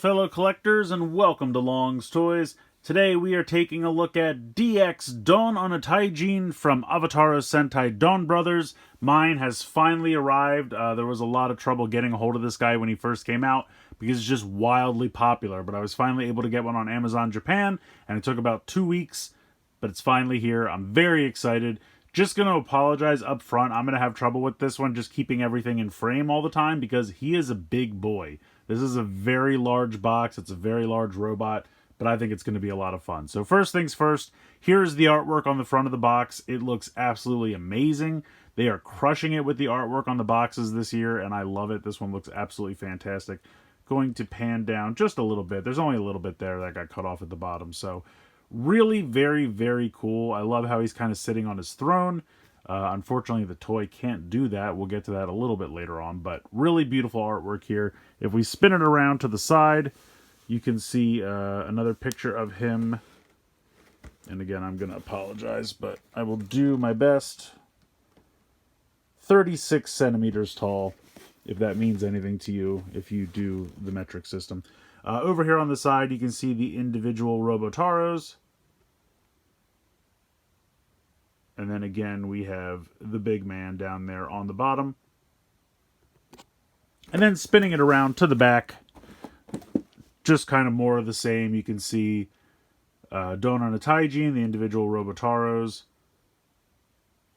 fellow collectors, and welcome to Long's Toys. Today we are taking a look at DX Don Onitaijin from Avataro Sentai DonBrothers. Mine has finally arrived. There was a lot of trouble getting a hold of this guy when he first came out because it's just wildly popular, but I was finally able to get one on Amazon Japan, and it took about 2 weeks, but it's finally here. I'm very excited. Just going to apologize up front. I'm going to have trouble with this one, just keeping everything in frame all the time because he is a big boy. This is a very large box. It's a very large robot, but I think it's going to be a lot of fun. So first things first, here's the artwork on the front of the box. It looks absolutely amazing. They are crushing it with the artwork on the boxes this year, and I love it. This one looks absolutely fantastic. Going to pan down just a little bit. There's only a little bit there that got cut off at the bottom, so really very, very cool. I love how he's kind of sitting on his throne. Unfortunately, the toy can't do that. We'll get to that a little bit later on, but really beautiful artwork here. If we spin it around to the side, you can see another picture of him. And again, I'm going to apologize, but I will do my best. 36 centimeters tall, if that means anything to you, if you do the metric system. Over here on the side, you can see the individual Robotaros. And then again, we have the big man down there on the bottom. And then spinning it around to the back, just kind of more of the same. You can see Don Onitaijin, the individual Robotaros.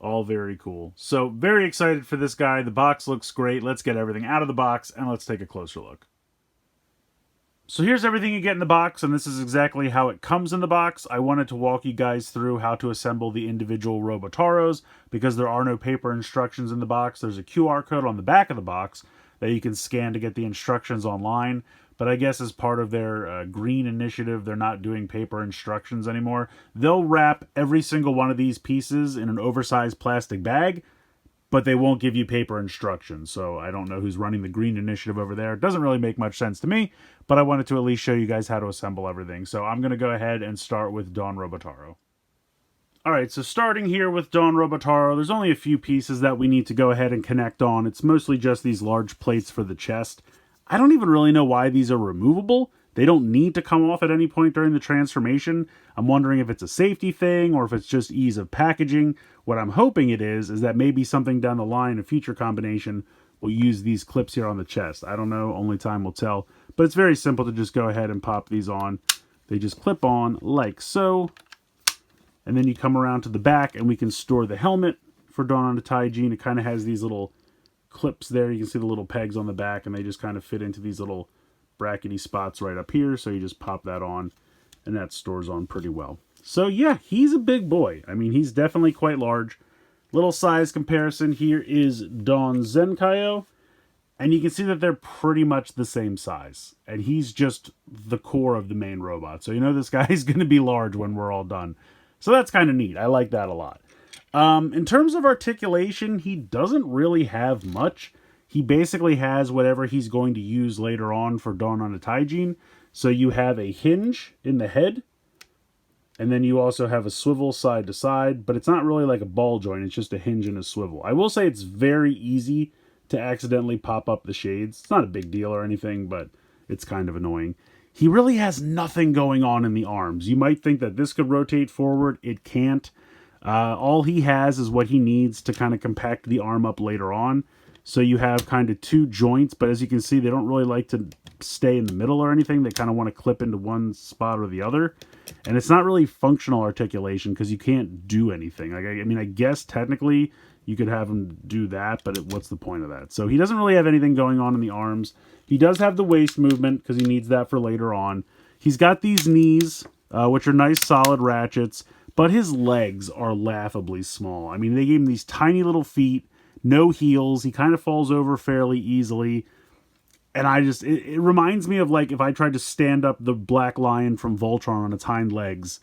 All very cool. So very excited for this guy. The box looks great. Let's get everything out of the box and let's take a closer look. So here's everything you get in the box, and this is exactly how it comes in the box. I wanted to walk you guys through how to assemble the individual Robotaros because there are no paper instructions in the box. There's a QR code on the back of the box that you can scan to get the instructions online. But I guess as part of their green initiative, they're not doing paper instructions anymore. They'll wrap every single one of these pieces in an oversized plastic bag, but they won't give you paper instructions. So I don't know who's running the green initiative over there. It doesn't really make much sense to me, but I wanted to at least show you guys how to assemble everything. So I'm going to go ahead and start with Don Robotaro. Alright, so starting here with Don Robotaro, there's only a few pieces that we need to go ahead and connect on. It's mostly just these large plates for the chest. I don't even really know why these are removable. They don't need to come off at any point during the transformation. I'm wondering if it's a safety thing or if it's just ease of packaging. What I'm hoping it is that maybe something down the line, a future combination, will use these clips here on the chest. I don't know, only time will tell. But it's very simple to just go ahead and pop these on. They just clip on like so. And then you come around to the back and we can store the helmet for Don Onitaijin. It kind of has these little clips there. You can see the little pegs on the back and they just kind of fit into these little brackety spots right up here. So you just pop that on and that stores on pretty well. So yeah, he's a big boy. I mean, he's definitely quite large. Little size comparison here is Don Zenkaio. And you can see that they're pretty much the same size. And he's just the core of the main robot. So you know this guy's going to be large when we're all done. So that's kind of neat. I like that a lot. In terms of articulation, he doesn't really have much. He basically has whatever he's going to use later on for Don Onitaijin. So you have a hinge in the head. And then you also have a swivel side to side. But it's not really like a ball joint. It's just a hinge and a swivel. I will say it's very easy to accidentally pop up the shades. It's not a big deal or anything, but it's kind of annoying. He really has nothing going on in the arms. You might think that this could rotate forward. It can't. All he has is what he needs to kind of compact the arm up later on. So you have kind of two joints, but as you can see, they don't really like to stay in the middle or anything. They kind of want to clip into one spot or the other. And it's not really functional articulation because you can't do anything. Like, I mean, I guess technically you could have him do that, but what's the point of that? So he doesn't really have anything going on in the arms. He does have the waist movement because he needs that for later on. He's got these knees, which are nice solid ratchets, but his legs are laughably small. I mean, they gave him these tiny little feet, no heels. He kind of falls over fairly easily. And it reminds me of like if I tried to stand up the black lion from Voltron on its hind legs,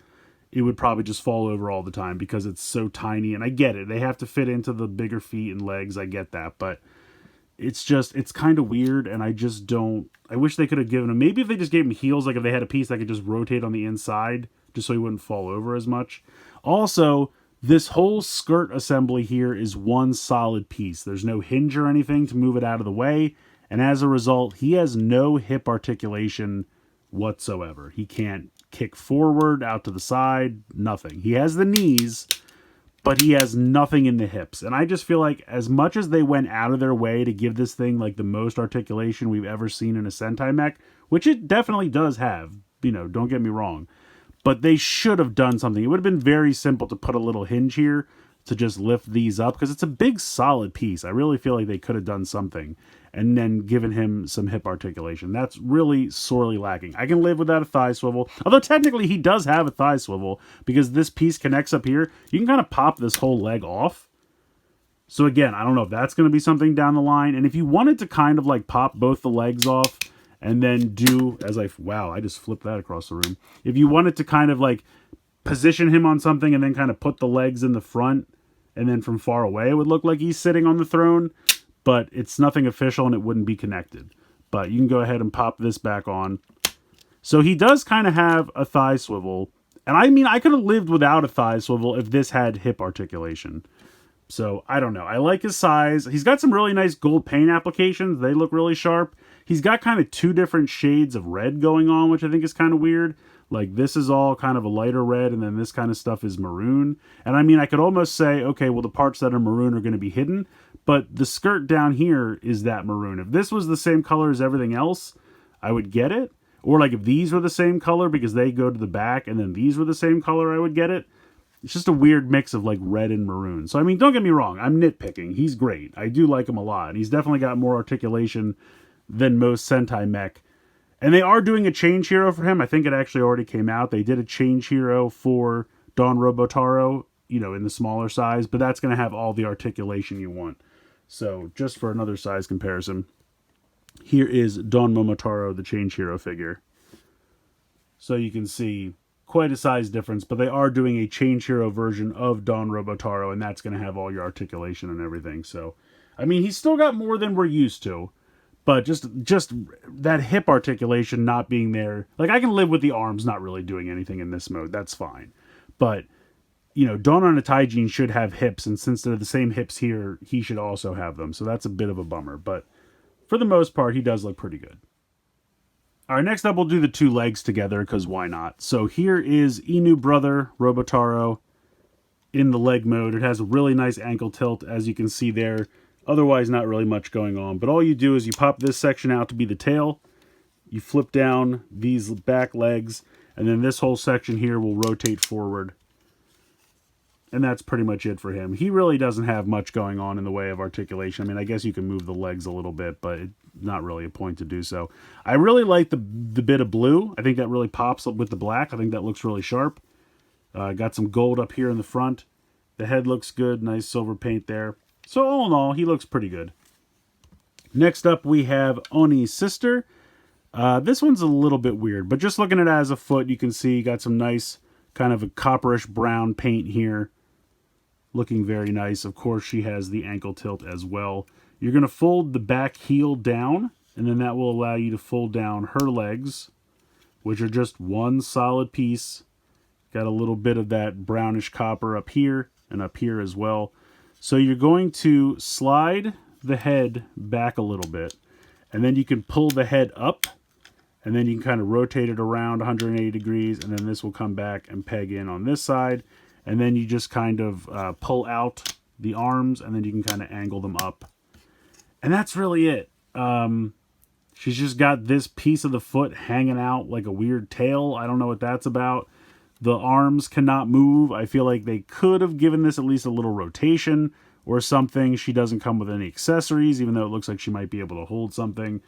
it would probably just fall over all the time because it's so tiny. And I get it. They have to fit into the bigger feet and legs. I get that. But it's kind of weird. And I wish they could have given him, maybe if they just gave him heels, like if they had a piece that could just rotate on the inside, just so he wouldn't fall over as much. Also, this whole skirt assembly here is one solid piece. There's no hinge or anything to move it out of the way. And as a result, he has no hip articulation whatsoever. He can't kick forward, out to the side, nothing. He has the knees, but he has nothing in the hips. And I just feel like as much as they went out of their way to give this thing like the most articulation we've ever seen in a Sentai mech, which it definitely does have, you know, don't get me wrong, but they should have done something. It would have been very simple to put a little hinge here to just lift these up, because it's a big solid piece. I really feel like they could have done something and then given him some hip articulation. That's really sorely lacking. I can live without a thigh swivel, although technically he does have a thigh swivel, because this piece connects up here. You can kind of pop this whole leg off. So again, I don't know if that's going to be something down the line. And if you wanted to kind of like pop both the legs off and then do, wow, I just flipped that across the room. If you wanted to kind of like position him on something and then kind of put the legs in the front, and then from far away it would look like he's sitting on the throne, but it's nothing official and it wouldn't be connected. But you can go ahead and pop this back on. So he does kind of have a thigh swivel. And I mean, I could have lived without a thigh swivel if this had hip articulation. So I don't know. I like his size. He's got some really nice gold paint applications. They look really sharp. He's got kind of two different shades of red going on, which I think is kind of weird. Like this is all kind of a lighter red, and then this kind of stuff is maroon. And I mean, I could almost say, okay, well, the parts that are maroon are going to be hidden, but the skirt down here is that maroon. If this was the same color as everything else, I would get it. Or like if these were the same color because they go to the back, and then these were the same color, I would get it. It's just a weird mix of like red and maroon. So I mean, don't get me wrong, I'm nitpicking. He's great. I do like him a lot. He's definitely got more articulation than most Sentai mech. And they are doing a change hero for him. I think it actually already came out. They did a change hero for Don Robotaro, you know, in the smaller size, but that's going to have all the articulation you want. So just for another size comparison, here is Don Momotaro, the change hero figure. So you can see quite a size difference, but they are doing a change hero version of Don Robotaro, and that's going to have all your articulation and everything. So, I mean, he's still got more than we're used to. But just that hip articulation not being there. Like, I can live with the arms not really doing anything in this mode. That's fine. But, you know, Don Onitaijin should have hips. And since they're the same hips here, he should also have them. So that's a bit of a bummer. But for the most part, he does look pretty good. All right, next up, we'll do the two legs together, because why not? So here is Inu Brother Robotaro in the leg mode. It has a really nice ankle tilt, as you can see there. Otherwise, not really much going on. But all you do is you pop this section out to be the tail. You flip down these back legs. And then this whole section here will rotate forward. And that's pretty much it for him. He really doesn't have much going on in the way of articulation. I mean, I guess you can move the legs a little bit, but it's not really a point to do so. I really like the bit of blue. I think that really pops up with the black. I think that looks really sharp. Got some gold up here in the front. The head looks good. Nice silver paint there. So all in all, he looks pretty good. Next up, we have Oni's sister. This one's a little bit weird, but just looking at it as a foot, you can see got some nice kind of a copperish brown paint here. Looking very nice. Of course, she has the ankle tilt as well. You're going to fold the back heel down, and then that will allow you to fold down her legs, which are just one solid piece. Got a little bit of that brownish copper up here and up here as well. So you're going to slide the head back a little bit, and then you can pull the head up, and then you can kind of rotate it around 180 degrees, and then this will come back and peg in on this side, and then you just kind of pull out the arms, and then you can kind of angle them up. And that's really it. She's just got this piece of the foot hanging out like a weird tail. I don't know what that's about. The arms cannot move. I feel like they could have given this at least a little rotation or something. She doesn't come with any accessories, even though it looks like she might be able to hold something.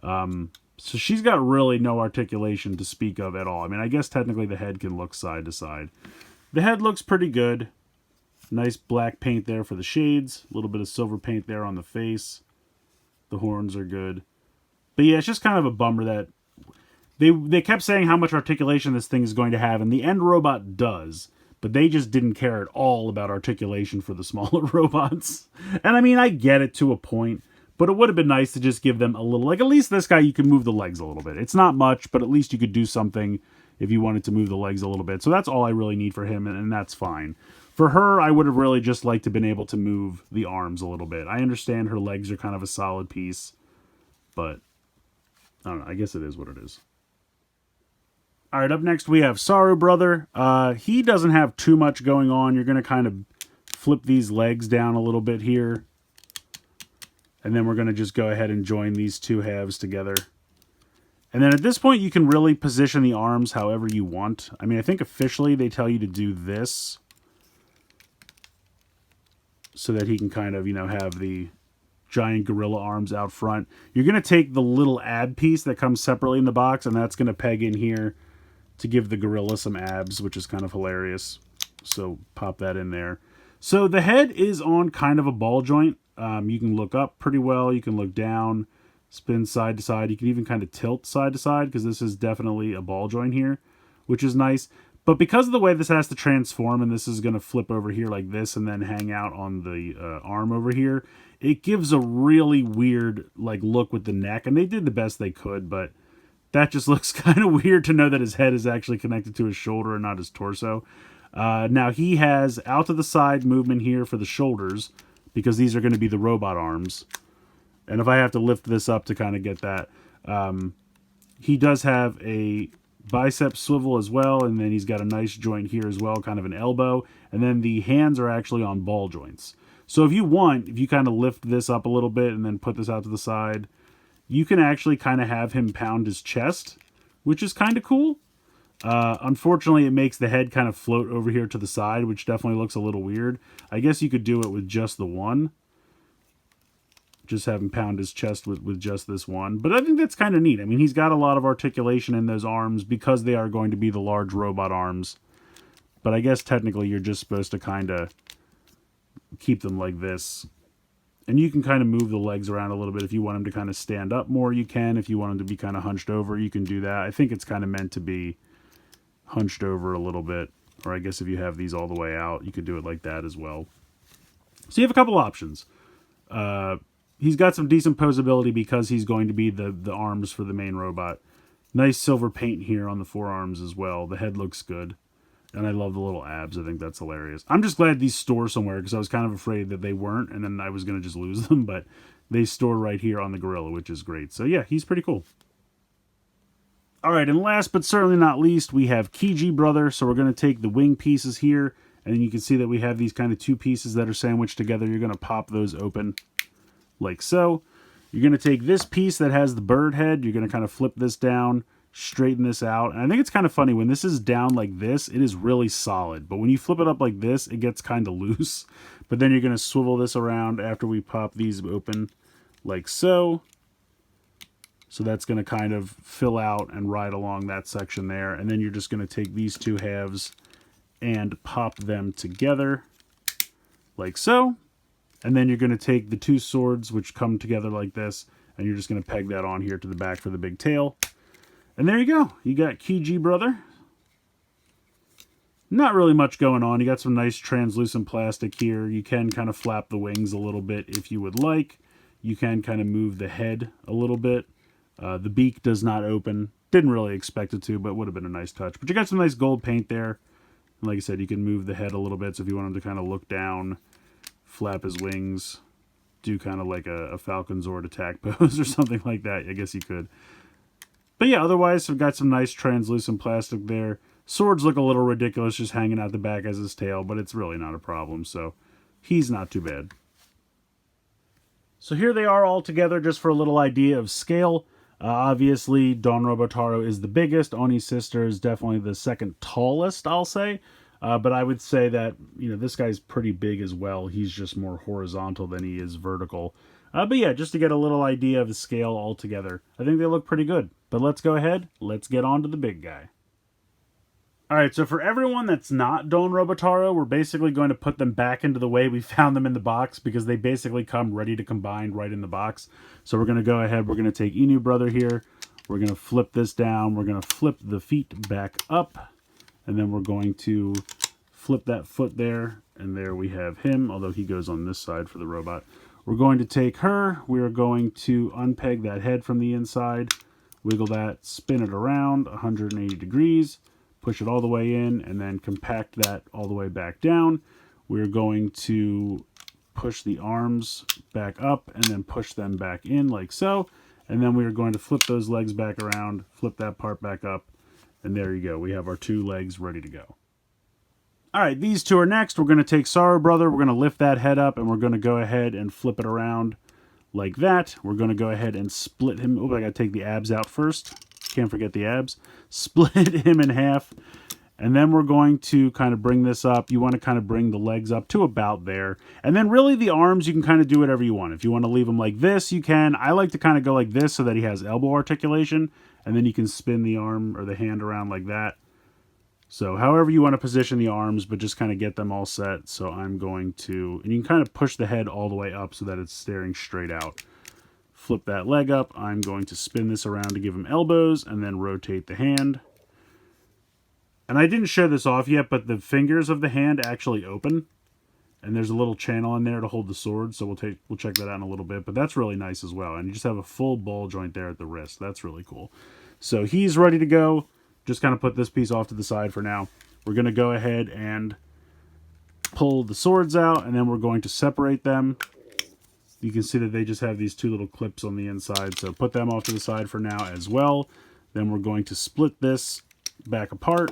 So she's got really no articulation to speak of at all. I mean, I guess technically the head can look side to side. The head looks pretty good. Nice black paint there for the shades. A little bit of silver paint there on the face. The horns are good. But yeah, it's just kind of a bummer that They kept saying how much articulation this thing is going to have, and the end robot does, but they just didn't care at all about articulation for the smaller robots. And I mean, I get it to a point, but it would have been nice to just give them a little, like at least this guy, you can move the legs a little bit. It's not much, but at least you could do something if you wanted to move the legs a little bit. So that's all I really need for him, and that's fine. For her, I would have really just liked to have been able to move the arms a little bit. I understand her legs are kind of a solid piece. but I don't know. I guess it is what it is. All right, up next we have Saru Brother. He doesn't have too much going on. You're going to kind of flip these legs down a little bit here. And then we're going to just go ahead and join these two halves together. And then at this point, you can really position the arms however you want. I mean, I think officially they tell you to do this so that he can kind of, you know, have the giant gorilla arms out front. You're going to take the little ab piece that comes separately in the box, and that's going to peg in here to give the gorilla some abs, which is kind of hilarious. So pop that in there. So the head is on kind of a ball joint. You can look up pretty well. You can look down, spin side to side. You can even kind of tilt side to side because this is definitely a ball joint here, which is nice. But because of the way this has to transform, and this is going to flip over here like this and then hang out on the arm over here, it gives a really weird like look with the neck. And they did the best they could, but that just looks kind of weird to know that his head is actually connected to his shoulder and not his torso. Now he has out to the side movement here for the shoulders because these are going to be the robot arms. And if I have to lift this up to kind of get that, he does have a bicep swivel as well, and then he's got a nice joint here as well, kind of an elbow, and then the hands are actually on ball joints. So if you want, if you kind of lift this up a little bit and then put this out to the side, you can actually kind of have him pound his chest, which is kind of cool. Unfortunately, it makes the head kind of float over here to the side, which definitely looks a little weird. I guess you could do it with just the one. Just have him pound his chest with just this one. But I think that's kind of neat. I mean, he's got a lot of articulation in those arms because they are going to be the large robot arms. But I guess technically you're just supposed to kind of keep them like this. And you can kind of move the legs around a little bit. If you want him to kind of stand up more, you can. If you want him to be kind of hunched over, you can do that. I think it's kind of meant to be hunched over a little bit. Or I guess if you have these all the way out, you could do it like that as well. So you have a couple options. He's got some decent posability because he's going to be the arms for the main robot. Nice silver paint here on the forearms as well. The head looks good. And I love the little abs. I think that's hilarious. I'm just glad these store somewhere because I was kind of afraid that they weren't and then I was going to just lose them. But they store right here on the gorilla, which is great. So yeah, he's pretty cool. All right, and last but certainly not least, we have Kiji Brother. So we're going to take the wing pieces here. And then you can see that we have these kind of two pieces that are sandwiched together. You're going to pop those open like so. You're going to take this piece that has the bird head. You're going to kind of flip this down, straighten this out. And I think it's kind of funny. When this is down like this, it is really solid. But when you flip it up like this, it gets kind of loose. But then you're going to swivel this around after we pop these open like so. So that's going to kind of fill out and ride along that section there. And then you're just going to take these two halves and pop them together like so. And then you're going to take the two swords, which come together like this, and you're just going to peg that on here to the back for the big tail. And there you go. You got Kiji Brother. Not really much going on. You got some nice translucent plastic here. You can kind of flap the wings a little bit if you would like. You can kind of move the head a little bit. The beak does not open. Didn't really expect it to, but would have been a nice touch. But you got some nice gold paint there. And like I said, you can move the head a little bit, so if you want him to kind of look down, flap his wings, do kind of like a Falcon Zord attack pose or something like that. I guess you could. But yeah, otherwise, we've got some nice translucent plastic there. Swords look a little ridiculous just hanging out the back as his tail, but it's really not a problem, so he's not too bad. So here they are all together just for a little idea of scale. Obviously, Don Robotaro is the biggest. Oni's sister is definitely the second tallest, I'll say. But I would say that, you know, this guy's pretty big as well. He's just more horizontal than he is vertical. But yeah, just to get a little idea of the scale altogether, I think they look pretty good. But let's go ahead. Let's get on to the big guy. All right, so for everyone that's not Don Robotaro, we're basically going to put them back into the way we found them in the box because they basically come ready to combine right in the box. So we're going to go ahead. We're going to take Inu Brother here. We're going to flip this down. We're going to flip the feet back up. And then we're going to flip that foot there. And there we have him, although he goes on this side for the robot. We're going to take her. We're going to unpeg that head from the inside. Wiggle that, spin it around 180 degrees. Push it all the way in, and then compact that all the way back down. We're going to push the arms back up and then push them back in like so. And then we are going to flip those legs back around, flip that part back up, and there you go. We have our 2 legs ready to go. All right, these 2 are next. We're going to take Sorrow Brother. We're going to lift that head up, and we're going to go ahead and flip it around like that. We're going to go ahead and split him. Oh, I got to take the abs out first. Can't forget the abs. Split him in half. And then we're going to kind of bring this up. You want to kind of bring the legs up to about there. And then really the arms, you can kind of do whatever you want. If you want to leave them like this, you can. I like to kind of go like this so that he has elbow articulation. And then you can spin the arm or the hand around like that. So however you want to position the arms, but just kind of get them all set. So I'm going to, and you can kind of push the head all the way up so that it's staring straight out. Flip that leg up. I'm going to spin this around to give him elbows and then rotate the hand. And I didn't show this off yet, but the fingers of the hand actually open. And there's a little channel in there to hold the sword, so we'll check that out in a little bit. But that's really nice as well. And you just have a full ball joint there at the wrist. That's really cool. So he's ready to go. Just kind of put this piece off to the side for now. We're going to go ahead and pull the swords out, and then we're going to separate them. You can see that they just have these 2 little clips on the inside, so put them off to the side for now as well. Then we're going to split this back apart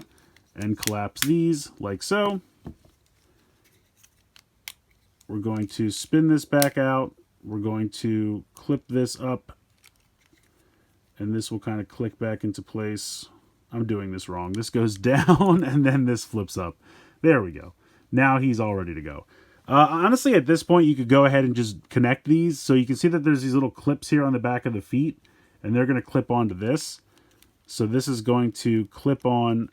and collapse these like so. We're going to spin this back out. We're going to clip this up, and this will kind of click back into place. I'm doing this wrong. This goes down, and then this flips up. There we go. Now he's all ready to go. Honestly, at this point, you could go ahead and just connect these. So you can see that there's these little clips here on the back of the feet, and they're going to clip onto this. So this is going to clip on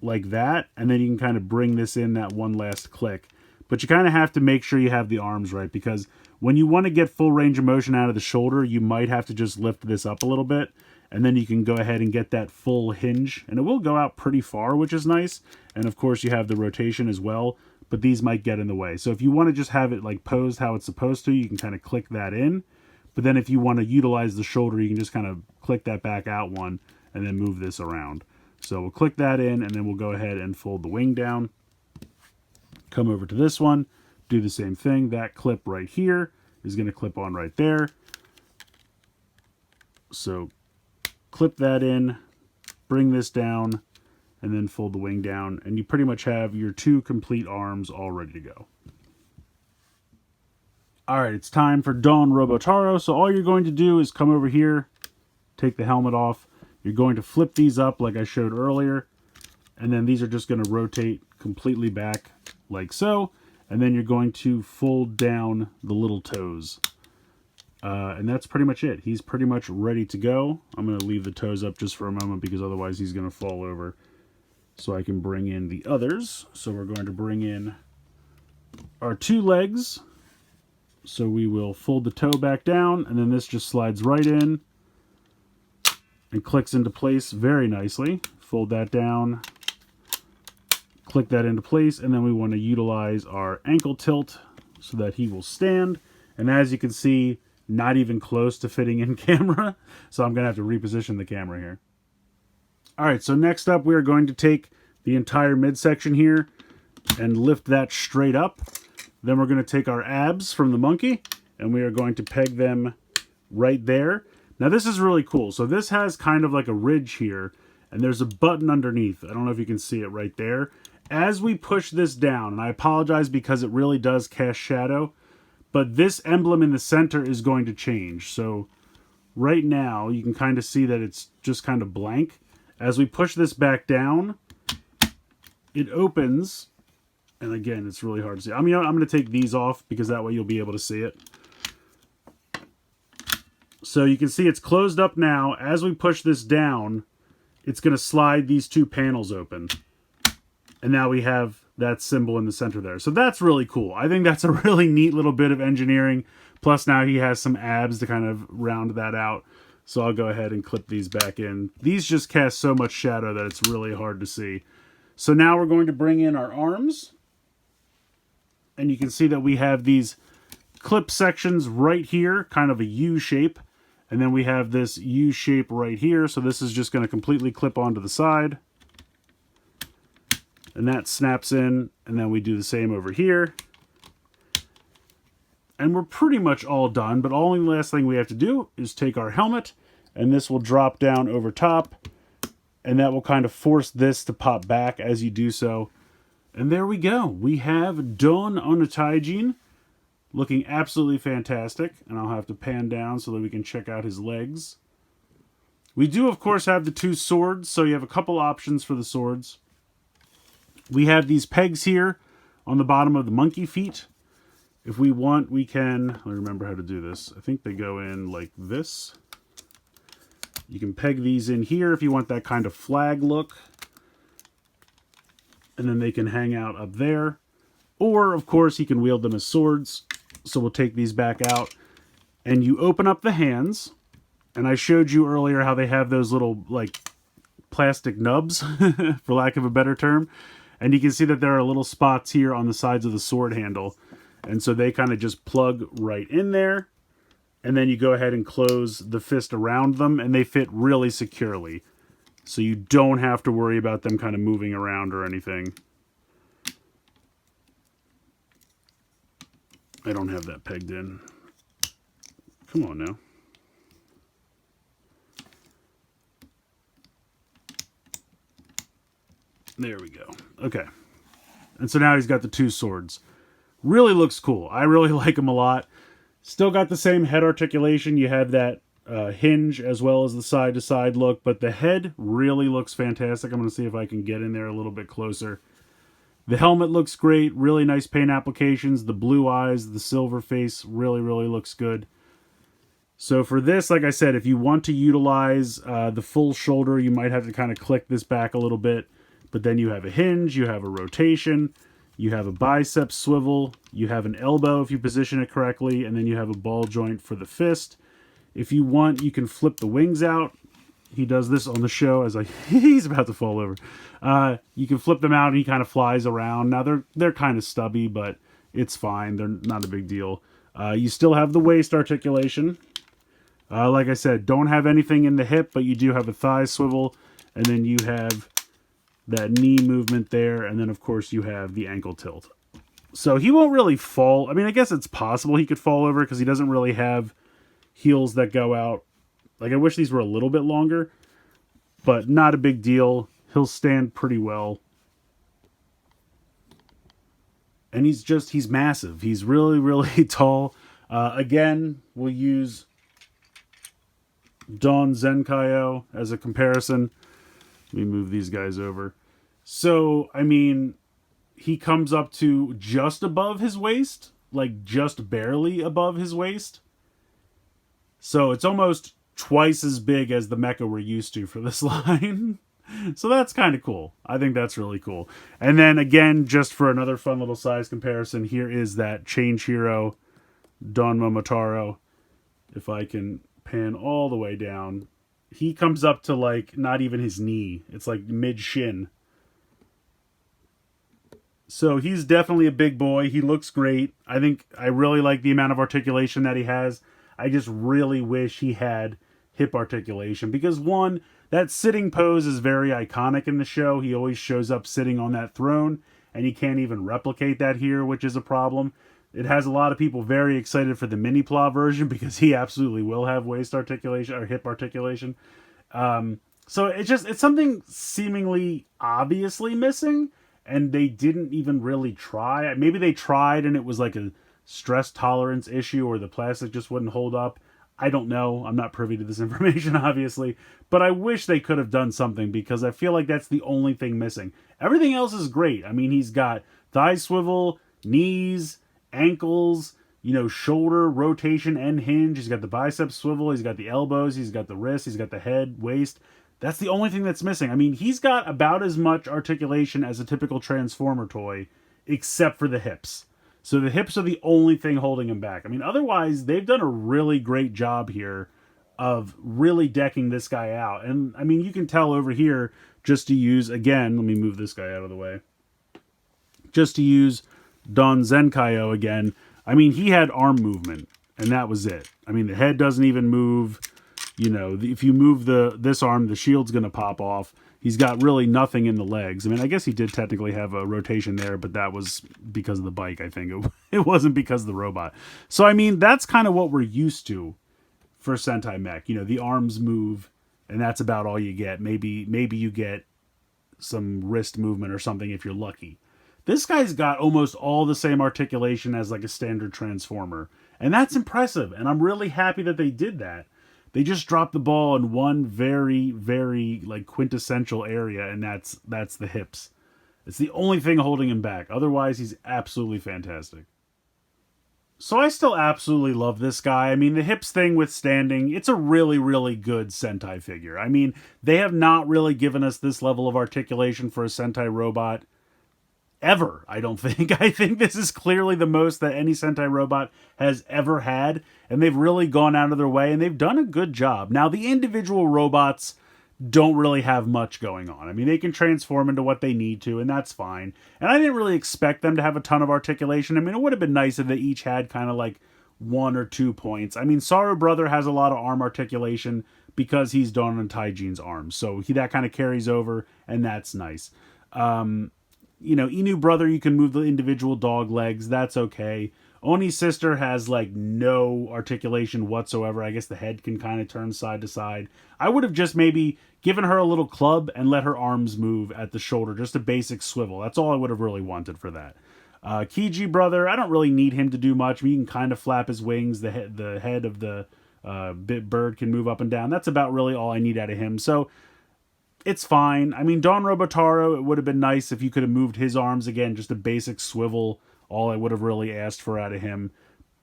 like that, and then you can kind of bring this in that one last click. But you kind of have to make sure you have the arms right, because when you want to get full range of motion out of the shoulder, you might have to just lift this up a little bit, and then you can go ahead and get that full hinge, and it will go out pretty far, which is nice. And of course you have the rotation as well, but these might get in the way. So if you want to just have it like posed how it's supposed to, you can kind of click that in. But then if you want to utilize the shoulder, you can just kind of click that back out one and then move this around. So we'll click that in, and then we'll go ahead and fold the wing down. Come over to this one, do the same thing. That clip right here is going to clip on right there. So clip that in, bring this down, and then fold the wing down, and you pretty much have your 2 complete arms all ready to go. Alright, it's time for Don Robotaro. So all you're going to do is come over here, take the helmet off. You're going to flip these up like I showed earlier, and then these are just going to rotate completely back like so, and then you're going to fold down the little toes. And that's pretty much it. He's pretty much ready to go. I'm going to leave the toes up just for a moment because otherwise he's going to fall over. So I can bring in the others. So we're going to bring in our 2 legs. So we will fold the toe back down, and then this just slides right in and clicks into place very nicely. Fold that down, click that into place, and then we want to utilize our ankle tilt so that he will stand. And as you can see, not even close to fitting in camera, so I'm going to have to reposition the camera here. Alright, so next up we are going to take the entire midsection here and lift that straight up. Then we're going to take our abs from the monkey, and we are going to peg them right there. Now this is really cool. So this has kind of like a ridge here, and there's a button underneath. I don't know if you can see it right there. As we push this down, and I apologize because it really does cast shadow, but this emblem in the center is going to change. So right now you can kind of see that it's just kind of blank. As we push this back down, it opens, and again, it's really hard to see. I'm going to take these off because that way you'll be able to see it. So you can see it's closed up now. As we push this down, it's going to slide these 2 panels open. And now we have that symbol in the center there. So that's really cool. I think that's a really neat little bit of engineering. Plus now he has some abs to kind of round that out. So I'll go ahead and clip these back in. These just cast so much shadow that it's really hard to see. So now we're going to bring in our arms. And you can see that we have these clip sections right here, kind of a U shape. And then we have this U shape right here. So this is just going to completely clip onto the side. And that snaps in. And then we do the same over here. And we're pretty much all done, but only last thing we have to do is take our helmet, and this will drop down over top, and that will kind of force this to pop back as you do so. And there we go. We have Don Onitaijin looking absolutely fantastic, and I'll have to pan down so that we can check out his legs. We do, of course, have the two swords, so you have a couple options for the swords. We have these pegs here on the bottom of the monkey feet. If we want, we can... I remember how to do this. I think they go in like this. You can peg these in here if you want that kind of flag look. And then they can hang out up there. Or, of course, you can wield them as swords. So we'll take these back out. And you open up the hands. And I showed you earlier how they have those little, like, plastic nubs, for lack of a better term. And you can see that there are little spots here on the sides of the sword handle. And so they kind of just plug right in there. And then you go ahead and close the fist around them. And they fit really securely. So you don't have to worry about them kind of moving around or anything. I don't have that pegged in. Come on now. There we go. Okay. And so now he's got the two swords. Really looks cool. I really like him a lot. Still got the same head articulation. You have that hinge as well as the side-to-side look. But the head really looks fantastic. I'm going to see if I can get in there a little bit closer. The helmet looks great. Really nice paint applications. The blue eyes, the silver face really, really looks good. So for this, like I said, if you want to utilize the full shoulder, you might have to kind of click this back a little bit. But then you have a hinge, you have a rotation, you have a bicep swivel, you have an elbow if you position it correctly, and then you have a ball joint for the fist. If you want, you can flip the wings out. He does this on the show as he's about to fall over. You can flip them out and he kind of flies around. Now they're kind of stubby, but it's fine. They're not a big deal. You still have the waist articulation. Like I said, don't have anything in the hip, but you do have a thigh swivel, and then you have that knee movement there, and then of course you have the ankle tilt. So he won't really fall. I mean, I guess it's possible he could fall over because he doesn't really have heels that go out. Like, I wish these were a little bit longer, but not a big deal. He'll stand pretty well. And he's massive. He's really, really tall. Again, we'll use Don Zenkaio as a comparison. Let me move these guys over. So, I mean, he comes up to just above his waist, like just barely above his waist. So it's almost twice as big as the mecha we're used to for this line. So that's kind of cool. I think that's really cool. And then again, just for another fun little size comparison, here is that Change Hero Don Momotaro. If I can pan all the way down. He comes up to like not even his knee. It's like mid shin. So he's definitely a big boy. He looks great. I really like the amount of articulation that he has. I just really wish he had hip articulation because one, that sitting pose is very iconic in the show. He always shows up sitting on that throne and he can't even replicate that here, which is a problem. It has a lot of people very excited for the mini-pla version because he absolutely will have waist articulation or hip articulation. So it's something seemingly obviously missing, and they didn't even really try. Maybe they tried and it was like a stress tolerance issue or the plastic just wouldn't hold up. I don't know. I'm not privy to this information, obviously. But I wish they could have done something because I feel like that's the only thing missing. Everything else is great. I mean, he's got thigh swivel, knees, ankles, shoulder rotation and hinge. He's got the bicep swivel. He's got the elbows. He's got the wrists. He's got the head, waist. That's the only thing that's missing. I mean, he's got about as much articulation as a typical Transformer toy, except for the hips. So the hips are the only thing holding him back. I mean, otherwise, they've done a really great job here of really decking this guy out. And, I mean, you can tell over here, just to use, again, let me move this guy out of the way. Just to use Don Zenkaio again, I mean, he had arm movement, and that was it. I mean, the head doesn't even move. If you move this arm, the shield's going to pop off. He's got really nothing in the legs. I mean, I guess he did technically have a rotation there, but that was because of the bike, I think. It wasn't because of the robot. So, I mean, that's kind of what we're used to for Sentai Mech. You know, the arms move, and that's about all you get. Maybe you get some wrist movement or something if you're lucky. This guy's got almost all the same articulation as like a standard Transformer. And that's impressive. And I'm really happy that they did that. They just dropped the ball in one very, very like quintessential area, and that's the hips. It's the only thing holding him back. Otherwise, he's absolutely fantastic. So I still absolutely love this guy. I mean, the hips thing withstanding, it's a really, really good Sentai figure. I mean, they have not really given us this level of articulation for a Sentai robot ever, I don't think. I think this is clearly the most that any Sentai robot has ever had, and they've really gone out of their way, and they've done a good job. Now, the individual robots don't really have much going on. I mean, they can transform into what they need to, and that's fine. And I didn't really expect them to have a ton of articulation. I mean, it would have been nice if they each had kind of like 1 or 2 points. I mean, Saru Brother has a lot of arm articulation because he's Don Onitaijin's arms, so that kind of carries over, and that's nice. You know, Inu Brother, you can move the individual dog legs. That's okay. Oni's sister has, like, no articulation whatsoever. I guess the head can kind of turn side to side. I would have just maybe given her a little club and let her arms move at the shoulder. Just a basic swivel. That's all I would have really wanted for that. Kiji Brother, I don't really need him to do much. He can kind of flap his wings. The head of the bird can move up and down. That's about really all I need out of him. So it's fine. I mean, Don Robotaro, it would have been nice if you could have moved his arms again, just a basic swivel, all I would have really asked for out of him.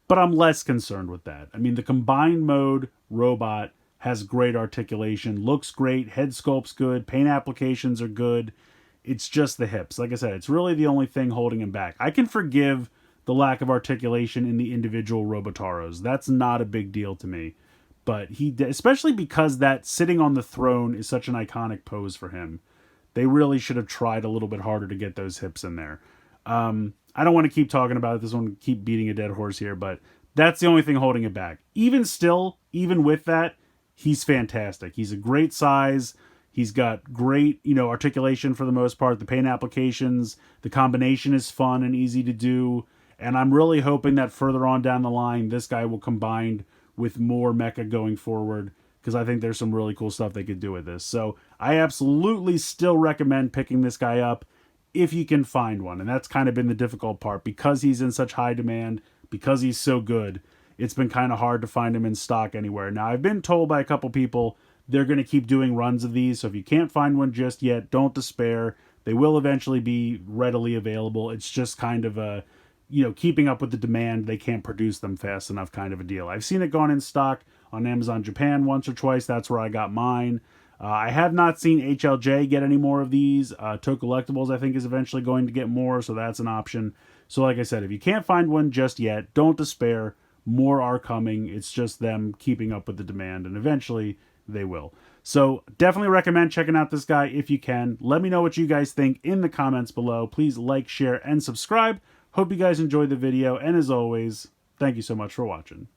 But I'm less concerned with that. I mean, the combined mode robot has great articulation, looks great, head sculpt's good, paint applications are good. It's just the hips. Like I said, it's really the only thing holding him back. I can forgive the lack of articulation in the individual Robotaros. That's not a big deal to me. But especially because that sitting on the throne is such an iconic pose for him. They really should have tried a little bit harder to get those hips in there. I don't want to keep talking about it. This one keep beating a dead horse here, but that's the only thing holding it back. Even still, even with that, he's fantastic. He's a great size. He's got great, articulation for the most part. The paint applications, the combination is fun and easy to do. And I'm really hoping that further on down the line, this guy will combine with more mecha going forward, because I think there's some really cool stuff they could do with this. So I absolutely still recommend picking this guy up if you can find one. And that's kind of been the difficult part. Because he's in such high demand, because he's so good, it's been kind of hard to find him in stock anywhere. Now, I've been told by a couple people they're going to keep doing runs of these. So if you can't find one just yet, don't despair. They will eventually be readily available. It's just kind of a, keeping up with the demand. They can't produce them fast enough kind of a deal. I've seen it gone in stock on Amazon Japan once or twice. That's where I got mine. I have not seen HLJ get any more of these. Toe Collectibles, I think, is eventually going to get more, so that's an option. So like I said, if you can't find one just yet, don't despair. More are coming. It's just them keeping up with the demand, and eventually they will. So definitely recommend checking out this guy if you can. Let me know what you guys think in the comments below. Please like, share, and subscribe. Hope you guys enjoyed the video, and as always, thank you so much for watching.